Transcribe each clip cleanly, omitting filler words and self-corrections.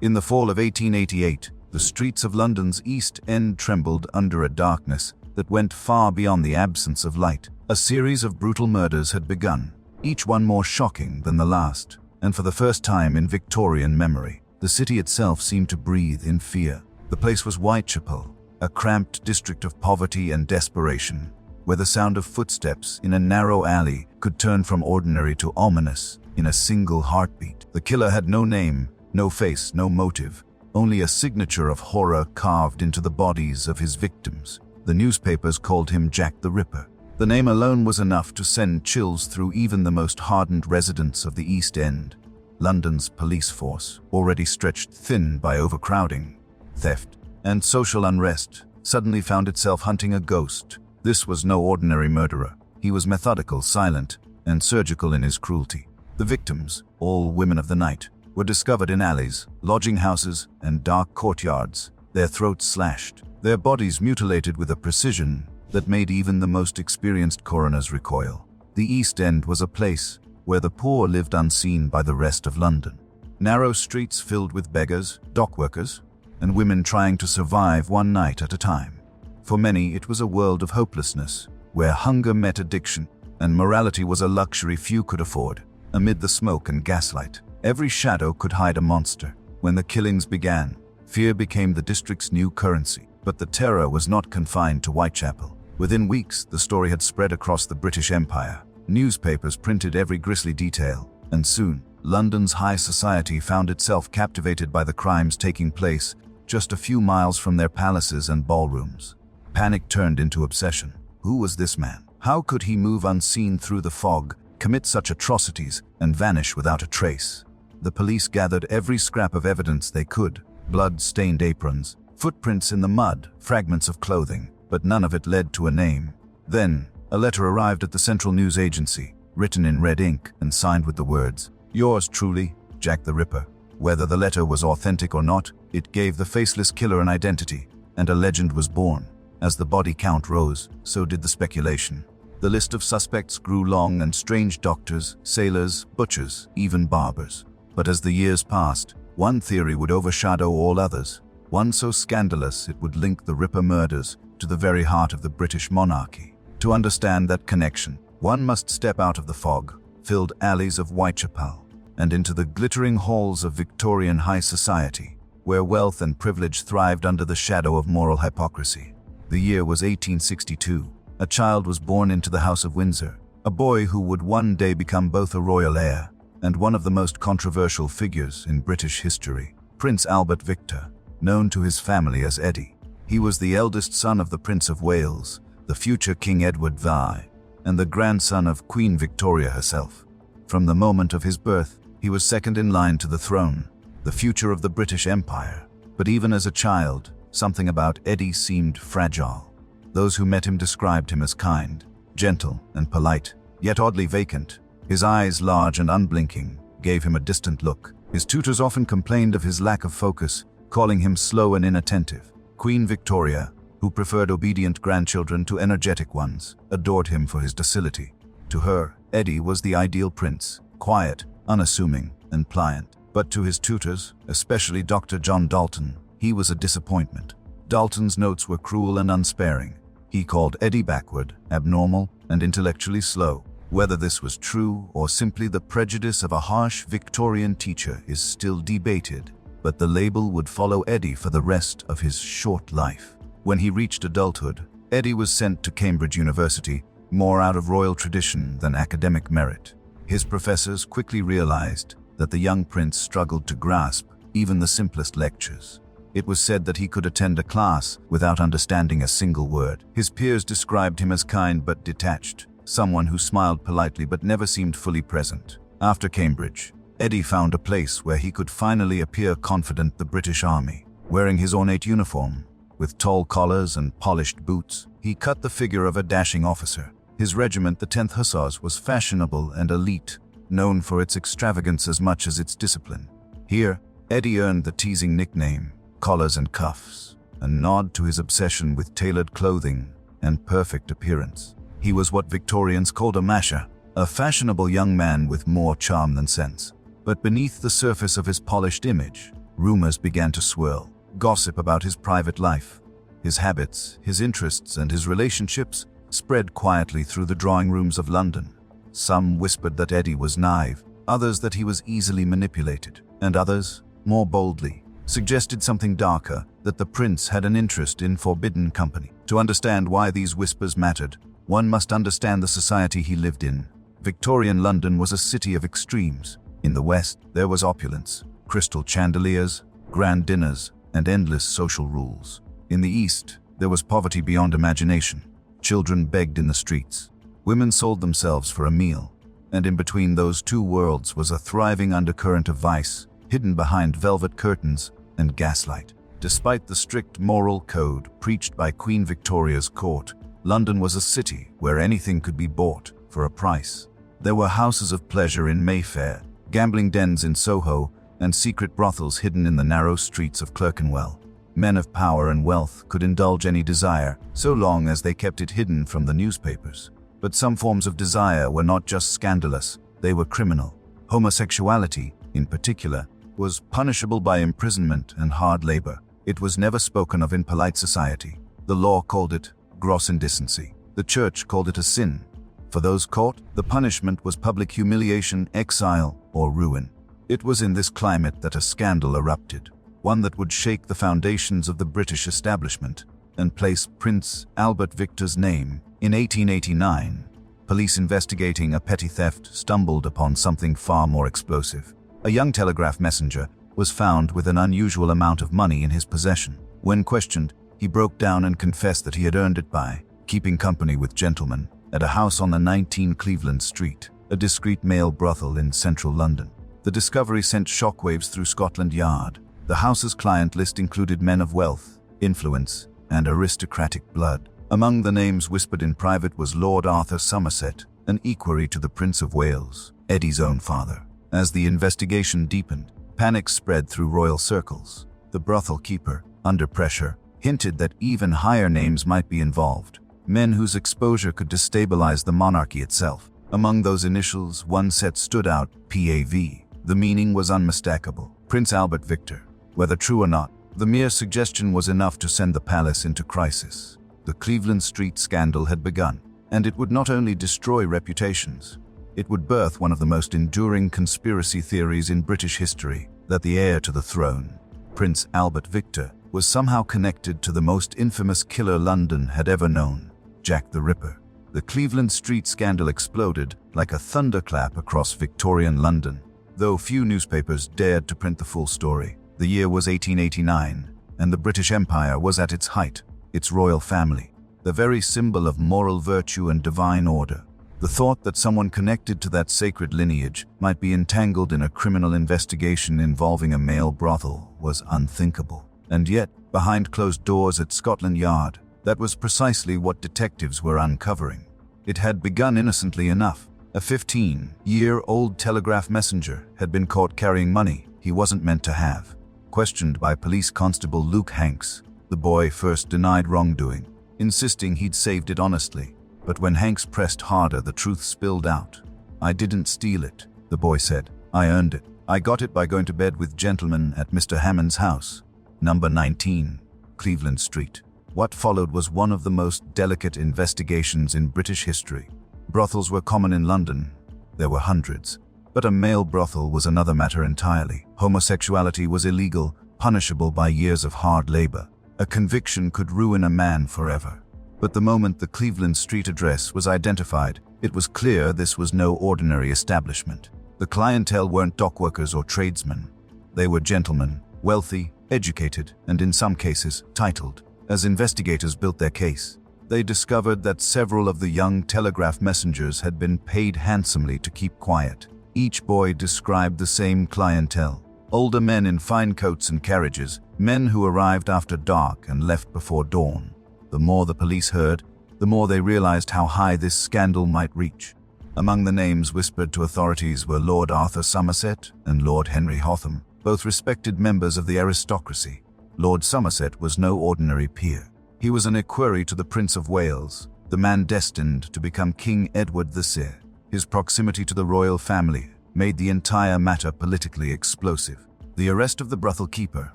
In the fall of 1888, the streets of London's East End trembled under a darkness that went far beyond the absence of light. A series of brutal murders had begun, each one more shocking than the last, and for the first time in Victorian memory, the city itself seemed to breathe in fear. The place was Whitechapel, a cramped district of poverty and desperation, where the sound of footsteps in a narrow alley could turn from ordinary to ominous in a single heartbeat. The killer had no name, no face, no motive, only a signature of horror carved into the bodies of his victims. The newspapers called him Jack the Ripper. The name alone was enough to send chills through even the most hardened residents of the East End. London's police force, already stretched thin by overcrowding, theft, and social unrest, suddenly found itself hunting a ghost. This was no ordinary murderer. He was methodical, silent, and surgical in his cruelty. The victims, all women of the night, were discovered in alleys, lodging houses, and dark courtyards, their throats slashed, their bodies mutilated with a precision that made even the most experienced coroners recoil. The East End was a place where the poor lived unseen by the rest of London. Narrow streets filled with beggars, dockworkers, and women trying to survive one night at a time. For many, it was a world of hopelessness, where hunger met addiction, and morality was a luxury few could afford. Amid the smoke and gaslight, every shadow could hide a monster. When the killings began, fear became the district's new currency. But the terror was not confined to Whitechapel. Within weeks, the story had spread across the British Empire. Newspapers printed every grisly detail, and soon, London's high society found itself captivated by the crimes taking place just a few miles from their palaces and ballrooms. Panic turned into obsession. Who was this man? How could he move unseen through the fog, commit such atrocities, and vanish without a trace? The police gathered every scrap of evidence they could: blood-stained aprons, footprints in the mud, fragments of clothing, but none of it led to a name. Then, a letter arrived at the Central News Agency, written in red ink and signed with the words, "Yours truly, Jack the Ripper." Whether the letter was authentic or not, it gave the faceless killer an identity, and a legend was born. As the body count rose, so did the speculation. The list of suspects grew long, and strange doctors, sailors, butchers, even barbers. But as the years passed, one theory would overshadow all others, one so scandalous it would link the Ripper murders to the very heart of the British monarchy. To understand that connection, one must step out of the fog-filled alleys of Whitechapel and into the glittering halls of Victorian high society, where wealth and privilege thrived under the shadow of moral hypocrisy. The year was 1862. A child was born into the House of Windsor, a boy who would one day become both a royal heir and one of the most controversial figures in British history, Prince Albert Victor, known to his family as Eddie. He was the eldest son of the Prince of Wales, the future King Edward VI, and the grandson of Queen Victoria herself. From the moment of his birth, he was second in line to the throne, the future of the British Empire. But even as a child, something about Eddie seemed fragile. Those who met him described him as kind, gentle, and polite, yet oddly vacant. His eyes, large and unblinking, gave him a distant look. His tutors often complained of his lack of focus, calling him slow and inattentive. Queen Victoria, who preferred obedient grandchildren to energetic ones, adored him for his docility. To her, Eddie was the ideal prince, quiet, unassuming, and pliant. But to his tutors, especially Dr. John Dalton, he was a disappointment. Dalton's notes were cruel and unsparing. He called Eddie backward, abnormal, and intellectually slow. Whether this was true or simply the prejudice of a harsh Victorian teacher is still debated, but the label would follow Eddie for the rest of his short life. When he reached adulthood, Eddie was sent to Cambridge University, more out of royal tradition than academic merit. His professors quickly realized that the young prince struggled to grasp even the simplest lectures. It was said that he could attend a class without understanding a single word. His peers described him as kind but detached, someone who smiled politely but never seemed fully present. After Cambridge, Eddie found a place where he could finally appear confident: the British Army. Wearing his ornate uniform, with tall collars and polished boots, he cut the figure of a dashing officer. His regiment, the 10th Hussars, was fashionable and elite, known for its extravagance as much as its discipline. Here, Eddie earned the teasing nickname, Collars and Cuffs, a nod to his obsession with tailored clothing and perfect appearance. He was what Victorians called a masher, a fashionable young man with more charm than sense. But beneath the surface of his polished image, Rumors began to swirl. Gossip about his private life, his habits, his interests, and his relationships spread quietly through the drawing rooms of London. Some whispered that Eddie was naive, others that he was easily manipulated, and others, more boldly, suggested something darker, that the prince had an interest in forbidden company. To understand why these whispers mattered, one must understand the society he lived in. Victorian London was a city of extremes. In the West, there was opulence, crystal chandeliers, grand dinners, and endless social rules. In the East, there was poverty beyond imagination. Children begged in the streets. Women sold themselves for a meal. And in between those two worlds was a thriving undercurrent of vice, hidden behind velvet curtains and gaslight. Despite the strict moral code preached by Queen Victoria's court, London was a city where anything could be bought for a price. There were houses of pleasure in Mayfair, gambling dens in Soho, and secret brothels hidden in the narrow streets of Clerkenwell. Men of power and wealth could indulge any desire, so long as they kept it hidden from the newspapers. But some forms of desire were not just scandalous, they were criminal. Homosexuality, in particular, was punishable by imprisonment and hard labor. It was never spoken of in polite society. The law called it gross indecency. The church called it a sin. For those caught, the punishment was public humiliation, exile, or ruin. It was in this climate that a scandal erupted, one that would shake the foundations of the British establishment and place Prince Albert Victor's name. In 1889, police investigating a petty theft stumbled upon something far more explosive. A young telegraph messenger was found with an unusual amount of money in his possession. When questioned, he broke down and confessed that he had earned it by keeping company with gentlemen at a house on the 19 Cleveland Street, a discreet male brothel in central London. The discovery sent shockwaves through Scotland Yard. The house's client list included men of wealth, influence, and aristocratic blood. Among the names whispered in private was Lord Arthur Somerset, an equerry to the Prince of Wales, Eddie's own father. As the investigation deepened, panic spread through royal circles. The brothel keeper, under pressure, hinted that even higher names might be involved, men whose exposure could destabilize the monarchy itself. Among those initials, one set stood out, PAV. The meaning was unmistakable, Prince Albert Victor. Whether true or not, the mere suggestion was enough to send the palace into crisis. The Cleveland Street scandal had begun, and it would not only destroy reputations, it would birth one of the most enduring conspiracy theories in British history, that the heir to the throne, Prince Albert Victor, was somehow connected to the most infamous killer London had ever known, Jack the Ripper. The Cleveland Street scandal exploded like a thunderclap across Victorian London. Though few newspapers dared to print the full story, the year was 1889, and the British Empire was at its height. Its royal family, the very symbol of moral virtue and divine order. The thought that someone connected to that sacred lineage might be entangled in a criminal investigation involving a male brothel was unthinkable. And yet, behind closed doors at Scotland Yard, that was precisely what detectives were uncovering. It had begun innocently enough. A 15-year-old telegraph messenger had been caught carrying money he wasn't meant to have. Questioned by Police Constable Luke Hanks, the boy first denied wrongdoing, insisting he'd saved it honestly. But when Hanks pressed harder, the truth spilled out. "I didn't steal it," the boy said. "I earned it. I got it by going to bed with gentlemen at Mr. Hammond's house, number 19, Cleveland Street." What followed was one of the most delicate investigations in British history. Brothels were common in London. There were hundreds. But a male brothel was another matter entirely. Homosexuality was illegal, punishable by years of hard labor. A conviction could ruin a man forever. But the moment the Cleveland Street address was identified, it was clear this was no ordinary establishment. The clientele weren't dockworkers or tradesmen. They were gentlemen, wealthy, educated, and in some cases, titled. As investigators built their case, they discovered that several of the young telegraph messengers had been paid handsomely to keep quiet. Each boy described the same clientele. Older men in fine coats and carriages, men who arrived after dark and left before dawn. The more the police heard, the more they realized how high this scandal might reach. Among the names whispered to authorities were Lord Arthur Somerset and Lord Henry Hotham, both respected members of the aristocracy. Lord Somerset was no ordinary peer. He was an equerry to the Prince of Wales, the man destined to become King Edward VI. His proximity to the royal family made the entire matter politically explosive. The arrest of the brothel keeper,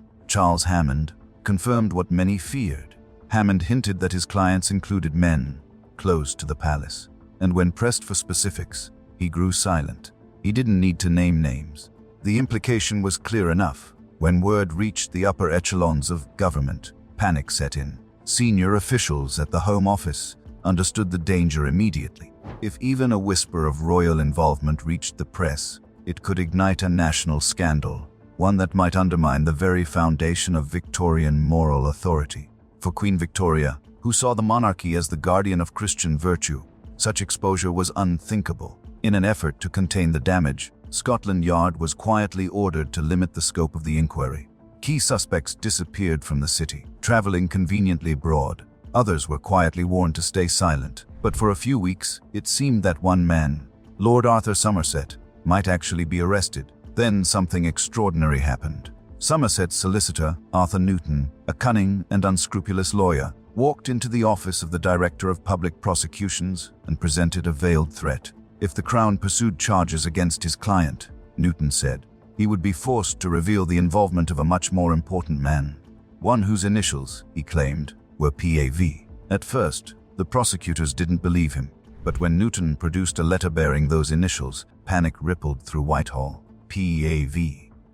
Charles Hammond, confirmed what many feared. Hammond hinted that his clients included men close to the palace, and when pressed for specifics, he grew silent. He didn't need to name names. The implication was clear enough. When word reached the upper echelons of government, panic set in. Senior officials at the Home Office understood the danger immediately. If even a whisper of royal involvement reached the press, it could ignite a national scandal, one that might undermine the very foundation of Victorian moral authority. For Queen Victoria, who saw the monarchy as the guardian of Christian virtue, such exposure was unthinkable. In an effort to contain the damage, Scotland Yard was quietly ordered to limit the scope of the inquiry. Key suspects disappeared from the city, traveling conveniently abroad. Others were quietly warned to stay silent. But for a few weeks, it seemed that one man, Lord Arthur Somerset, might actually be arrested. Then something extraordinary happened. Somerset's solicitor, Arthur Newton, a cunning and unscrupulous lawyer, walked into the office of the Director of Public Prosecutions and presented a veiled threat. If the Crown pursued charges against his client, Newton said, he would be forced to reveal the involvement of a much more important man. One whose initials, he claimed, were PAV. At first, the prosecutors didn't believe him, but when Newton produced a letter bearing those initials, panic rippled through Whitehall. PAV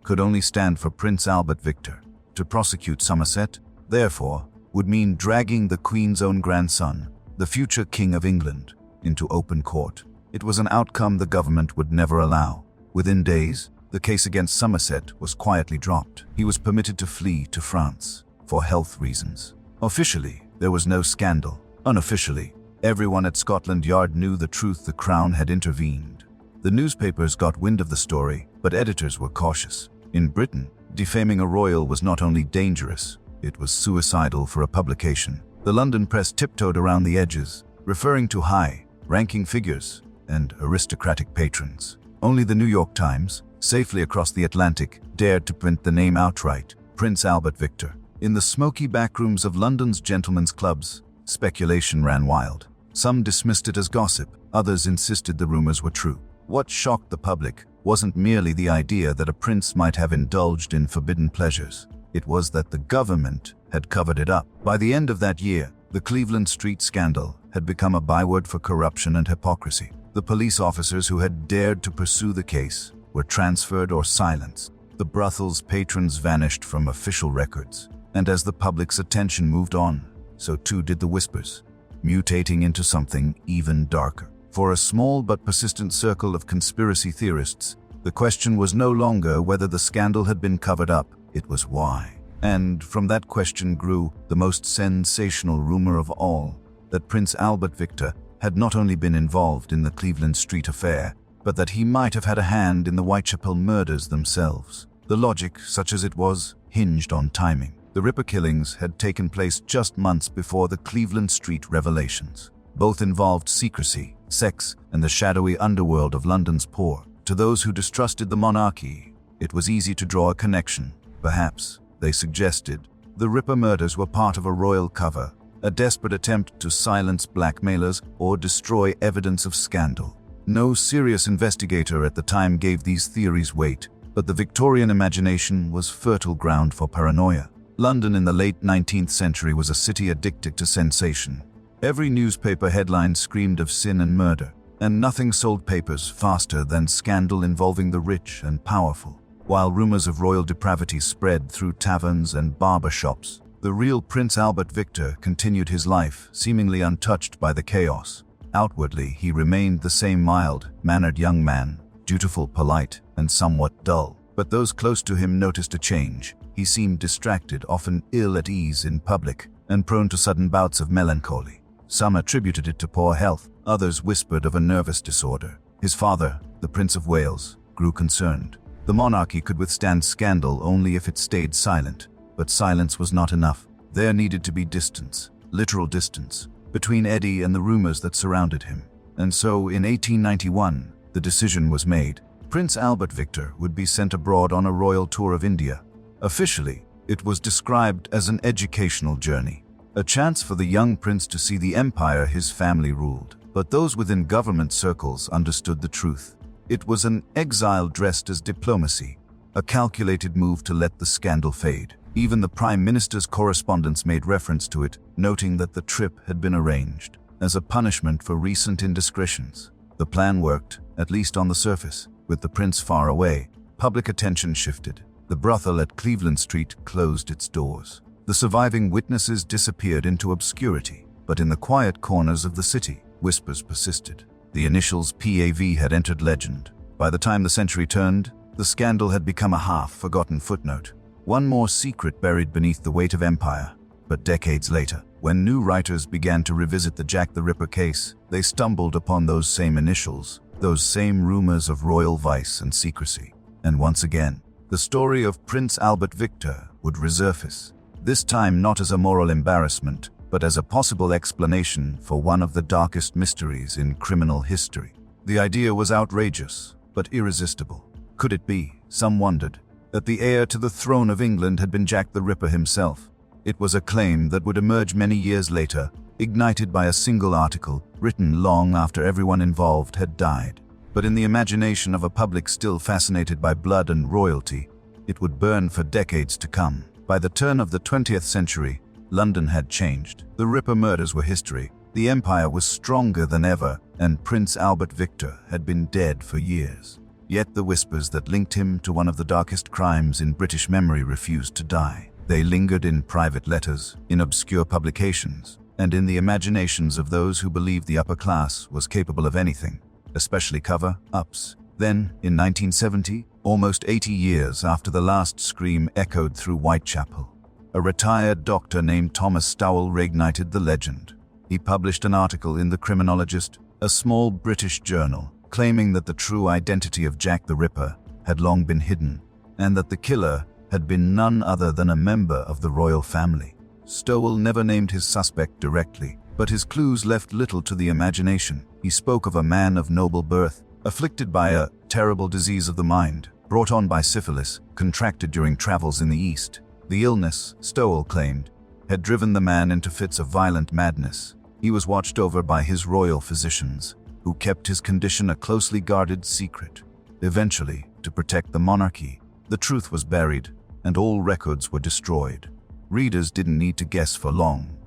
could only stand for Prince Albert Victor. To prosecute Somerset, therefore, would mean dragging the Queen's own grandson, the future King of England, into open court. It was an outcome the government would never allow. Within days, the case against Somerset was quietly dropped. He was permitted to flee to France for health reasons. Officially, there was no scandal. Unofficially, everyone at Scotland Yard knew the truth. The Crown had intervened. The newspapers got wind of the story, but editors were cautious. In Britain, defaming a royal was not only dangerous, it was suicidal for a publication. The London press tiptoed around the edges, referring to high-ranking figures and aristocratic patrons. Only the New York Times, safely across the Atlantic, dared to print the name outright, Prince Albert Victor. In the smoky backrooms of London's gentlemen's clubs, speculation ran wild. Some dismissed it as gossip, others insisted the rumors were true. What shocked the public wasn't merely the idea that a prince might have indulged in forbidden pleasures. It was that the government had covered it up. By the end of that year, the Cleveland Street scandal had become a byword for corruption and hypocrisy. The police officers who had dared to pursue the case were transferred or silenced. The brothel's patrons vanished from official records. And as the public's attention moved on, so too did the whispers, mutating into something even darker. For a small but persistent circle of conspiracy theorists, the question was no longer whether the scandal had been covered up, it was why. And from that question grew the most sensational rumor of all, that Prince Albert Victor had not only been involved in the Cleveland Street affair, but that he might have had a hand in the Whitechapel murders themselves. The logic, such as it was, hinged on timing. The Ripper killings had taken place just months before the Cleveland Street revelations. Both involved secrecy, sex, and the shadowy underworld of London's poor. To those who distrusted the monarchy, it was easy to draw a connection. Perhaps, they suggested, the Ripper murders were part of a royal cover, a desperate attempt to silence blackmailers or destroy evidence of scandal. No serious investigator at the time gave these theories weight, but the Victorian imagination was fertile ground for paranoia. London in the late 19th century was a city addicted to sensation. Every newspaper headline screamed of sin and murder, and nothing sold papers faster than scandal involving the rich and powerful. While rumors of royal depravity spread through taverns and barber shops, the real Prince Albert Victor continued his life, seemingly untouched by the chaos. Outwardly, he remained the same mild-mannered young man, dutiful, polite, and somewhat dull. But those close to him noticed a change. He seemed distracted, often ill at ease in public, and prone to sudden bouts of melancholy. Some attributed it to poor health, others whispered of a nervous disorder. His father, the Prince of Wales, grew concerned. The monarchy could withstand scandal only if it stayed silent, but silence was not enough. There needed to be distance, literal distance, between Eddie and the rumors that surrounded him. And so, in 1891, the decision was made. Prince Albert Victor would be sent abroad on a royal tour of India. Officially, it was described as an educational journey, a chance for the young prince to see the empire his family ruled. But those within government circles understood the truth. It was an exile dressed as diplomacy, a calculated move to let the scandal fade. Even the Prime Minister's correspondence made reference to it, noting that the trip had been arranged as a punishment for recent indiscretions. The plan worked, at least on the surface. With the prince far away, public attention shifted. The brothel at Cleveland Street closed its doors. The surviving witnesses disappeared into obscurity, but in the quiet corners of the city, whispers persisted. The initials PAV had entered legend. By the time the century turned, the scandal had become a half-forgotten footnote, one more secret buried beneath the weight of empire. But decades later, when new writers began to revisit the Jack the Ripper case, they stumbled upon those same initials, those same rumors of royal vice and secrecy. And once again, the story of Prince Albert Victor would resurface, this time not as a moral embarrassment, but as a possible explanation for one of the darkest mysteries in criminal history. The idea was outrageous, but irresistible. Could it be, some wondered, that the heir to the throne of England had been Jack the Ripper himself? It was a claim that would emerge many years later, ignited by a single article written long after everyone involved had died. But in the imagination of a public still fascinated by blood and royalty, it would burn for decades to come. By the turn of the 20th century, London had changed. The Ripper murders were history. The empire was stronger than ever, and Prince Albert Victor had been dead for years. Yet the whispers that linked him to one of the darkest crimes in British memory refused to die. They lingered in private letters, in obscure publications, and in the imaginations of those who believed the upper class was capable of anything, especially cover-ups. Then, in 1970, almost 80 years after the last scream echoed through Whitechapel, a retired doctor named Thomas Stowell reignited the legend. He published an article in The Criminologist, a small British journal, claiming that the true identity of Jack the Ripper had long been hidden, and that the killer had been none other than a member of the royal family. Stowell never named his suspect directly, but his clues left little to the imagination. He spoke of a man of noble birth, afflicted by a terrible disease of the mind, brought on by syphilis, contracted during travels in the East. The illness, Stowell claimed, had driven the man into fits of violent madness. He was watched over by his royal physicians, who kept his condition a closely guarded secret. Eventually, to protect the monarchy, the truth was buried, and all records were destroyed. Readers didn't need to guess for long.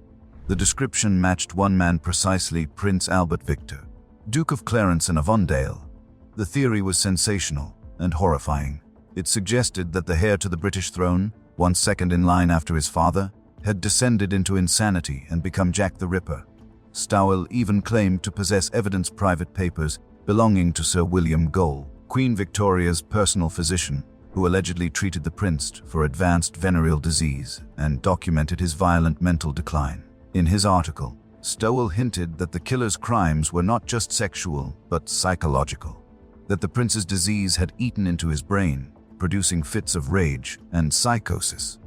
The description matched one man precisely: Prince Albert Victor, Duke of Clarence and of Avondale. The theory was sensational and horrifying. It suggested that the heir to the British throne, once second in line after his father, had descended into insanity and become Jack the Ripper. Stowell even claimed to possess evidence private papers belonging to Sir William Gole, Queen Victoria's personal physician, who allegedly treated the prince for advanced venereal disease and documented his violent mental decline. In his article, Stowell hinted that the killer's crimes were not just sexual, but psychological, that the prince's disease had eaten into his brain, producing fits of rage and psychosis.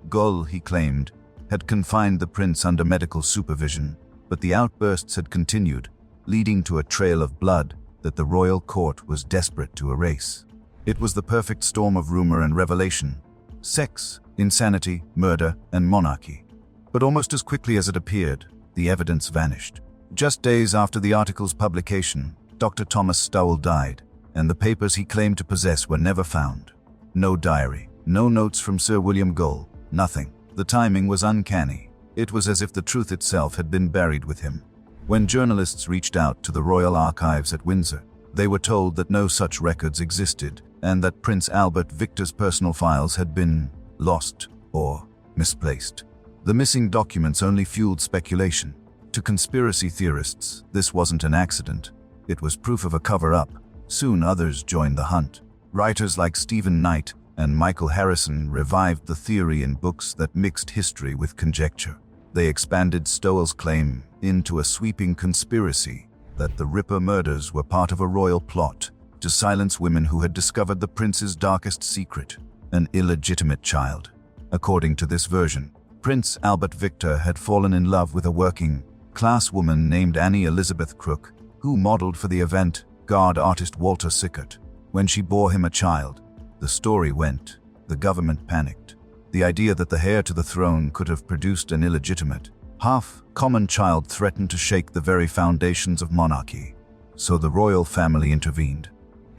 Gole, he claimed, had confined the prince under medical supervision, but the outbursts had continued, leading to a trail of blood that the royal court was desperate to erase. It was the perfect storm of rumor and revelation: sex, insanity, murder, and monarchy. But almost as quickly as it appeared, the evidence vanished. Just days after the article's publication, Dr. Thomas Stowell died, and the papers he claimed to possess were never found. No diary, no notes from Sir William Gole, nothing. The timing was uncanny. It was as if the truth itself had been buried with him. When journalists reached out to the Royal Archives at Windsor, they were told that no such records existed, and that Prince Albert Victor's personal files had been lost or misplaced. The missing documents only fueled speculation. To conspiracy theorists, this wasn't an accident. It was proof of a cover-up. Soon others joined the hunt. Writers like Stephen Knight and Michael Harrison revived the theory in books that mixed history with conjecture. They expanded Stowell's claim into a sweeping conspiracy that the Ripper murders were part of a royal plot to silence women who had discovered the prince's darkest secret, an illegitimate child. According to this version, Prince Albert Victor had fallen in love with a working-class woman named Annie Elizabeth Crook, who modeled for the avant-garde artist Walter Sickert. When she bore him a child, the story went, the government panicked. The idea that the heir to the throne could have produced an illegitimate, half-common child threatened to shake the very foundations of monarchy. So the royal family intervened.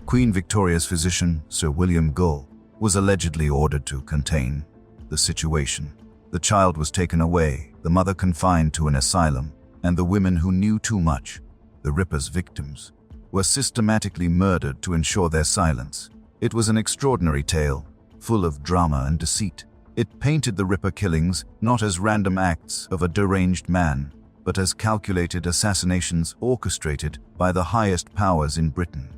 Queen Victoria's physician, Sir William Gole, was allegedly ordered to contain the situation. The child was taken away, the mother confined to an asylum, and the women who knew too much, the Ripper's victims, were systematically murdered to ensure their silence. It was an extraordinary tale, full of drama and deceit. It painted the Ripper killings not as random acts of a deranged man, but as calculated assassinations orchestrated by the highest powers in Britain.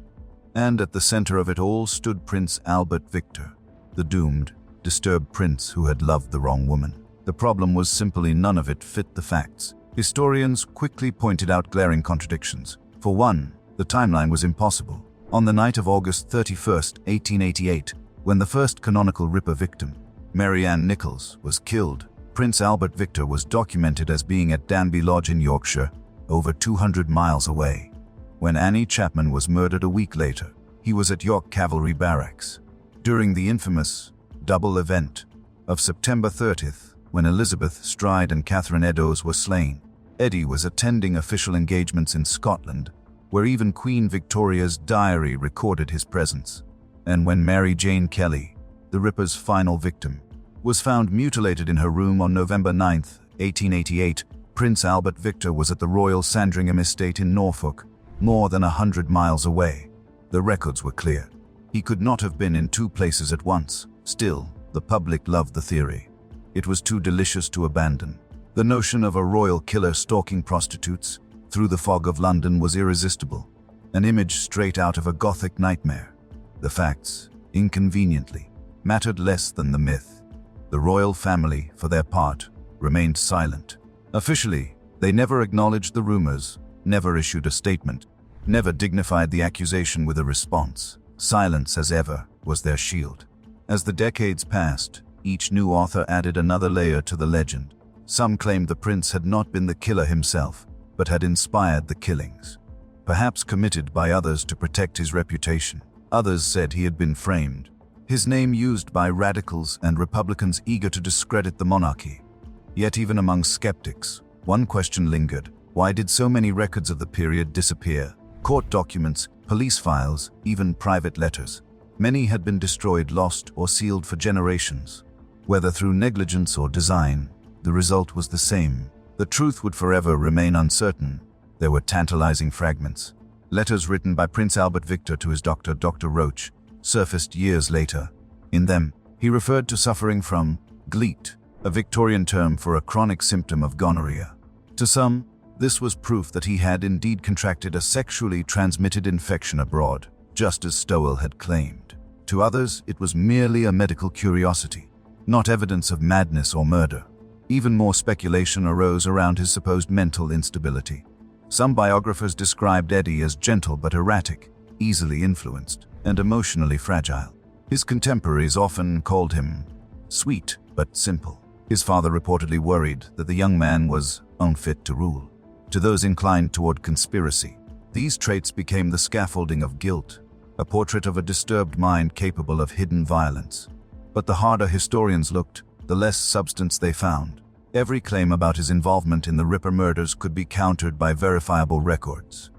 And at the center of it all stood Prince Albert Victor, the doomed, disturbed prince who had loved the wrong woman. The problem was simply none of it fit the facts. Historians quickly pointed out glaring contradictions. For one, the timeline was impossible. On the night of August 31st, 1888, when the first canonical Ripper victim, Mary Ann Nichols, was killed, Prince Albert Victor was documented as being at Danby Lodge in Yorkshire, over 200 miles away. When Annie Chapman was murdered a week later, he was at York Cavalry Barracks. During the infamous double event of September 30th, when Elizabeth Stride and Catherine Eddowes were slain, Eddie was attending official engagements in Scotland, where even Queen Victoria's diary recorded his presence. And when Mary Jane Kelly, the Ripper's final victim, was found mutilated in her room on November 9, 1888, Prince Albert Victor was at the Royal Sandringham estate in Norfolk, more than 100 miles away. The records were clear. He could not have been in two places at once. Still, the public loved the theory. It was too delicious to abandon. The notion of a royal killer stalking prostitutes through the fog of London was irresistible, an image straight out of a Gothic nightmare. The facts, inconveniently, mattered less than the myth. The royal family, for their part, remained silent. Officially, they never acknowledged the rumors, never issued a statement, never dignified the accusation with a response. Silence, as ever, was their shield. As the decades passed, each new author added another layer to the legend. Some claimed the prince had not been the killer himself, but had inspired the killings, perhaps committed by others to protect his reputation. Others said he had been framed, his name used by radicals and Republicans eager to discredit the monarchy. Yet even among skeptics, one question lingered. Why did so many records of the period disappear? Court documents, police files, even private letters. Many had been destroyed, lost, or sealed for generations. Whether through negligence or design, the result was the same. The truth would forever remain uncertain. There were tantalizing fragments. Letters written by Prince Albert Victor to his doctor, Dr. Roach, surfaced years later. In them, he referred to suffering from gleet, a Victorian term for a chronic symptom of gonorrhea. To some, this was proof that he had indeed contracted a sexually transmitted infection abroad, just as Stowell had claimed. To others, it was merely a medical curiosity, not evidence of madness or murder. Even more speculation arose around his supposed mental instability. Some biographers described Eddie as gentle but erratic, easily influenced, and emotionally fragile. His contemporaries often called him sweet but simple. His father reportedly worried that the young man was unfit to rule. To those inclined toward conspiracy, these traits became the scaffolding of guilt, a portrait of a disturbed mind capable of hidden violence. But the harder historians looked, the less substance they found. Every claim about his involvement in the Ripper murders could be countered by verifiable records.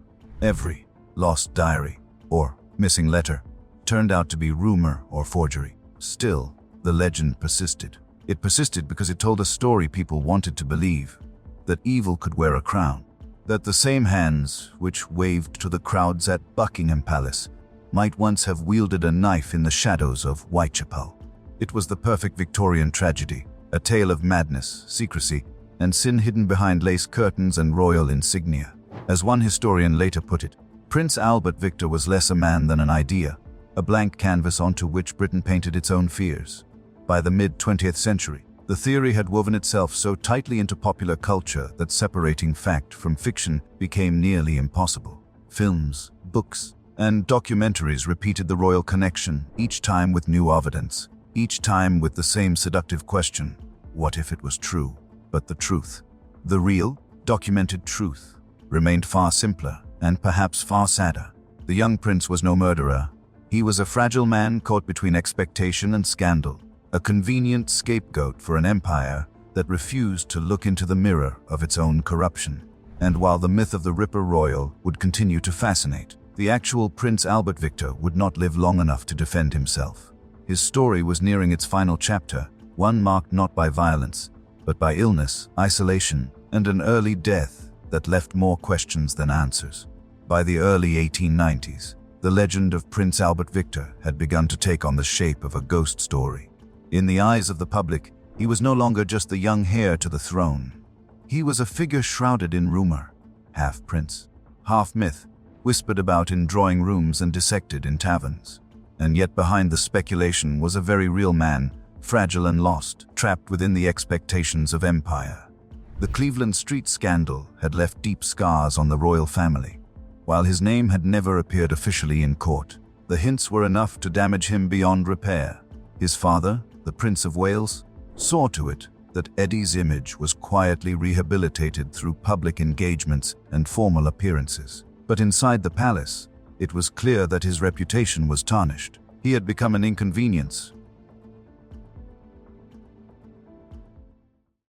Every lost diary or missing letter turned out to be rumor or forgery. Still, the legend persisted. It persisted because it told a story people wanted to believe, that evil could wear a crown, that the same hands which waved to the crowds at Buckingham Palace might once have wielded a knife in the shadows of Whitechapel. It was the perfect Victorian tragedy, a tale of madness, secrecy, and sin hidden behind lace curtains and royal insignia. As one historian later put it, Prince Albert Victor was less a man than an idea, a blank canvas onto which Britain painted its own fears. By the mid-20th century, the theory had woven itself so tightly into popular culture that separating fact from fiction became nearly impossible. Films, books, and documentaries repeated the royal connection, each time with new evidence, each time with the same seductive question: what if it was true? But the truth, the real, documented truth, remained far simpler and perhaps far sadder. The young prince was no murderer. He was a fragile man caught between expectation and scandal, a convenient scapegoat for an empire that refused to look into the mirror of its own corruption. And while the myth of the Ripper Royal would continue to fascinate, the actual Prince Albert Victor would not live long enough to defend himself. His story was nearing its final chapter, one marked not by violence, but by illness, isolation, and an early death that left more questions than answers. By the early 1890s, the legend of Prince Albert Victor had begun to take on the shape of a ghost story. In the eyes of the public, he was no longer just the young heir to the throne. He was a figure shrouded in rumor, half prince, half myth, whispered about in drawing rooms and dissected in taverns. And yet behind the speculation was a very real man, fragile and lost, trapped within the expectations of empire. The Cleveland Street scandal had left deep scars on the royal family. While his name had never appeared officially in court, the hints were enough to damage him beyond repair. His father, the Prince of Wales, saw to it that Eddie's image was quietly rehabilitated through public engagements and formal appearances. But inside the palace, it was clear that his reputation was tarnished. He had become an inconvenience,